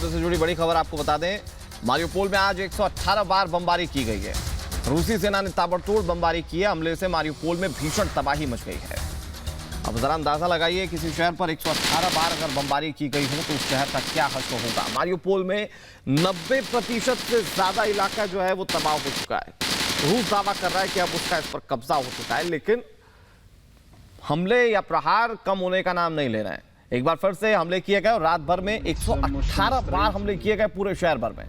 युद्ध से जुड़ी बड़ी खबर आपको बता दें, मारियोपोल में आज 118 बार बमबारी की गई है। रूसी सेना ने ताबड़तोड़ बमबारी की है। हमले से मारियोपोल में भीषण तबाही मच गई है। अब जरा अंदाजा लगाइए, किसी शहर पर 118 बार अगर बमबारी की गई हो तो उस शहर का क्या हश्र होगा। मारियोपोल में 90% से ज्यादा इलाका जो है वो तबाह हो चुका है। रूस दावा कर रहा है कि अब उसका इस पर कब्जा हो चुका है, लेकिन हमले या प्रहार कम होने का नाम नहीं ले रहे हैं। एक बार फिर से हमले किए गए और रात भर में 118 बार हमले किए गए पूरे शहर भर में।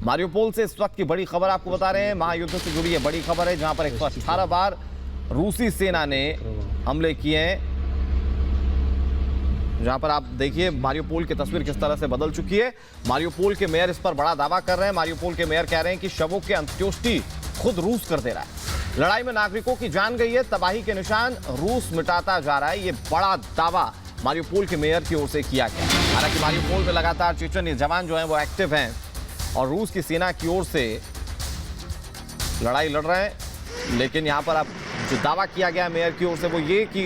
मारियोपोल से इस वक्त की बड़ी खबर आपको बता रहे हैं, महायुद्ध से जुड़ी ये बड़ी खबर है, जहां पर 118 बार रूसी सेना ने हमले किए हैं। जहां पर आप देखिए मारियोपोल की तस्वीर किस तरह से बदल चुकी है। मारियोपोल के मेयर इस पर बड़ा दावा कर रहे हैं। मारियोपोल के मेयर कह रहे हैं कि शवों के अंत्येष्टि खुद रूस कर दे रहा है। लड़ाई में नागरिकों की जान गई है, तबाही के निशान रूस मिटाता जा रहा है। ये बड़ा दावा मारियोपोल के मेयर की ओर से किया गया। हालांकि मारियोपोल में लगातार चेचन जवान जो हैं वो एक्टिव हैं और रूस की सेना की ओर से लड़ाई लड़ रहे हैं। लेकिन यहां पर अब जो दावा किया गया मेयर की ओर से वो ये कि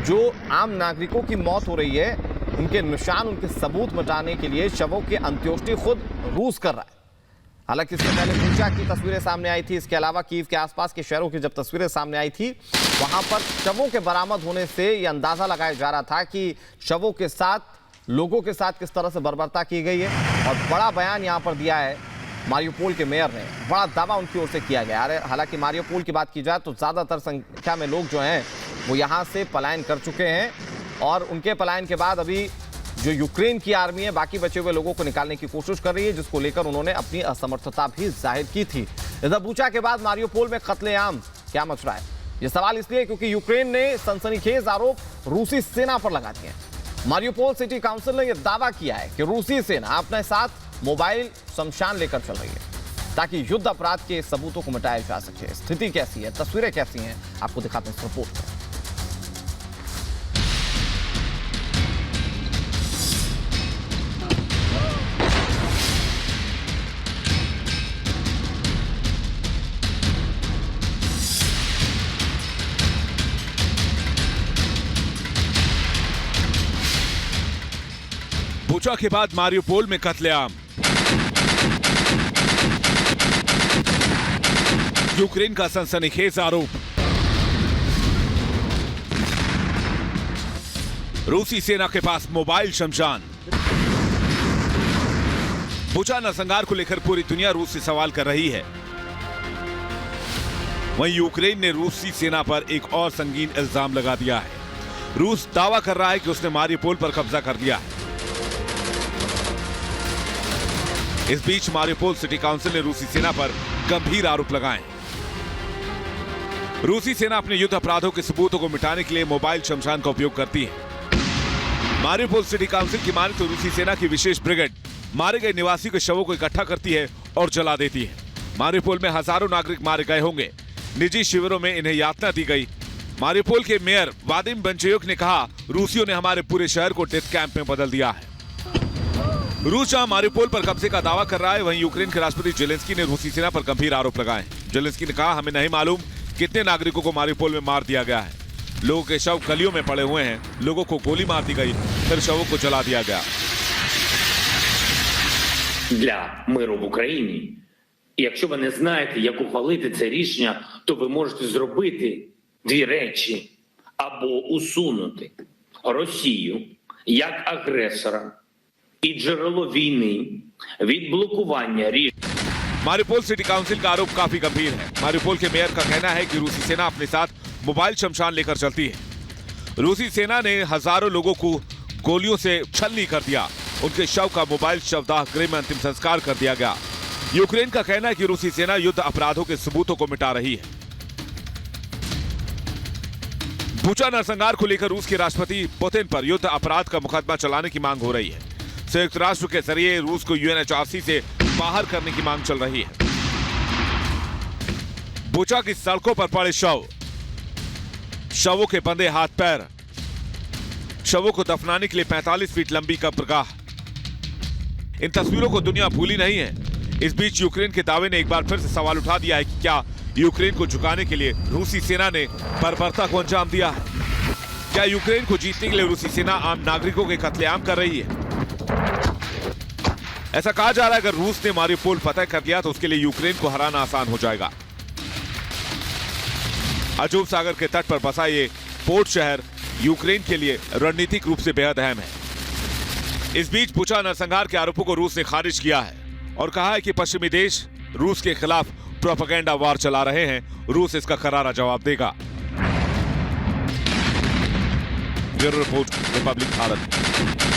जो आम नागरिकों की मौत हो रही है, उनके निशान, उनके सबूत मिटाने के लिए शवों के अंत्येष्टि खुद रूस कर रहा है। हालांकि इससे पहले बुचा की तस्वीरें सामने आई थी। इसके अलावा कीव के आसपास के शहरों की जब तस्वीरें सामने आई थी, वहां पर शवों के बरामद होने से यह अंदाजा लगाया जा रहा था कि शवों के साथ, लोगों के साथ किस तरह से बर्बरता की गई है। और बड़ा बयान यहां पर दिया है मारियोपोल के मेयर ने, बड़ा दावा उनकी ओर से किया गया। हालांकि मारियोपोल की बात की जाए तो ज्यादातर संख्या में लोग जो हैं वो यहां से पलायन कर चुके हैं और उनके पलायन के बाद अभी जो यूक्रेन की आर्मी है बाकी बचे हुए लोगों को निकालने की कोशिश कर रही है, जिसको लेकर उन्होंने अपनी असमर्थता भी जाहिर की थी। इधर बुचा के बाद मारियोपोल में कत्लेआम क्या मच रहा है, यह सवाल इसलिए क्योंकि यूक्रेन ने सनसनीखेज आरोप रूसी सेना पर लगा दिए। मारियोपोल सिटी काउंसिल ने यह दावा किया है कि रूसी सेना अपने साथ मोबाइल शमशान लेकर चल रही है ताकि युद्ध अपराध के सबूतों को मिटाया जा सके। स्थिति कैसी है, तस्वीरें कैसी हैं, आपको दिखाते हैं इस रिपोर्ट में। बुचा के बाद मारियोपोल में कत्लेआम। यूक्रेन का सनसनीखेज आरोप। रूसी सेना के पास मोबाइल शमशान। बुचा नरसंहार को लेकर पूरी दुनिया रूस से सवाल कर रही है। वहीं यूक्रेन ने रूसी सेना पर एक और संगीन इल्जाम लगा दिया है। रूस दावा कर रहा है कि उसने मारियोपोल पर कब्जा कर लिया है। इस बीच मारियोपोल सिटी काउंसिल ने रूसी सेना पर गंभीर आरोप लगाए। रूसी सेना अपने युद्ध अपराधों के सबूतों को मिटाने के लिए मोबाइल शमशान का उपयोग करती है। मारियोपोल सिटी काउंसिल की माने तो रूसी सेना की विशेष ब्रिगेड मारे गए निवासियों के शवों को इकट्ठा करती है और जला देती है। मारियोपोल में हजारों नागरिक मारे गए होंगे। निजी शिविरों में इन्हें यातना दी गई। मारियोपोल के मेयर वादिम बंचेयुक ने कहा, रूसियों ने हमारे पूरे शहर को डेथ कैंप में बदल दिया है। रूस जहां मारियोपोल पर कब्जे का दावा कर रहा है, वहीं यूक्रेन के राष्ट्रपति जेलेंस्की ने रूसी सेना पर गंभीर आरोप लगाए। जेलेंस्की ने कहा, हमें नहीं मालूम कितने नागरिकों को मारियोपोल में मार दिया गया है। लोगों के शव गलियों में पड़े हुए हैं। लोगों को गोली मार दी गई, फिर शवों को जला दिया गया। Для миру в Україні. І якщо ви не знаєте, як ухвалити це рішення, то ви можете зробити дві речі: або усунути Росію як агресора і джерело війни від блокування рішень. मारियोपोल सिटी काउंसिल का आरोप काफी गंभीर है। मारियोपोल के मेयर का कहना है कि रूसी सेना अपने साथ मोबाइल शमशान लेकर चलती है। रूसी सेना ने हजारों लोगों को गोलियों से छलनी कर दिया। उनके शव का मोबाइल शवदाह गृह में अंतिम संस्कार कर दिया गया। यूक्रेन का कहना है कि रूसी सेना युद्ध अपराधों के सबूतों को मिटा रही है। बुचा नरसंहार को लेकर रूस के राष्ट्रपति पुतिन पर युद्ध अपराध का मुकदमा चलाने की मांग हो रही है। संयुक्त राष्ट्र के जरिए रूस को यूएनएचआरसी से बाहर करने की मांग चल रही है। बुचा की सड़कों पर पड़े शवों के बंधे हाथ पैर, शवों को दफनाने के लिए 45 फीट लंबी कब्रगाह। इन तस्वीरों को दुनिया भूली नहीं है। इस बीच यूक्रेन के दावे ने एक बार फिर से सवाल उठा दिया है कि क्या यूक्रेन को झुकाने के लिए रूसी सेना ने बर्बरता को अंजाम दिया है। क्या यूक्रेन को जीतने के लिए रूसी सेना आम नागरिकों के कत्लेआम कर रही है? ऐसा कहा जा रहा है अगर रूस ने मारियोपोल फतह कर लिया तो उसके लिए यूक्रेन को हराना आसान हो जाएगा। अजूब सागर के तट पर बसा ये पोर्ट शहर यूक्रेन के लिए रणनीतिक रूप से बेहद अहम है। इस बीच बुचा नरसंहार के आरोपों को रूस ने खारिज किया है और कहा है कि पश्चिमी देश रूस के खिलाफ प्रोपेगेंडा वार चला रहे हैं। रूस इसका करारा जवाब देगा। Bureau report, Republic Bharat.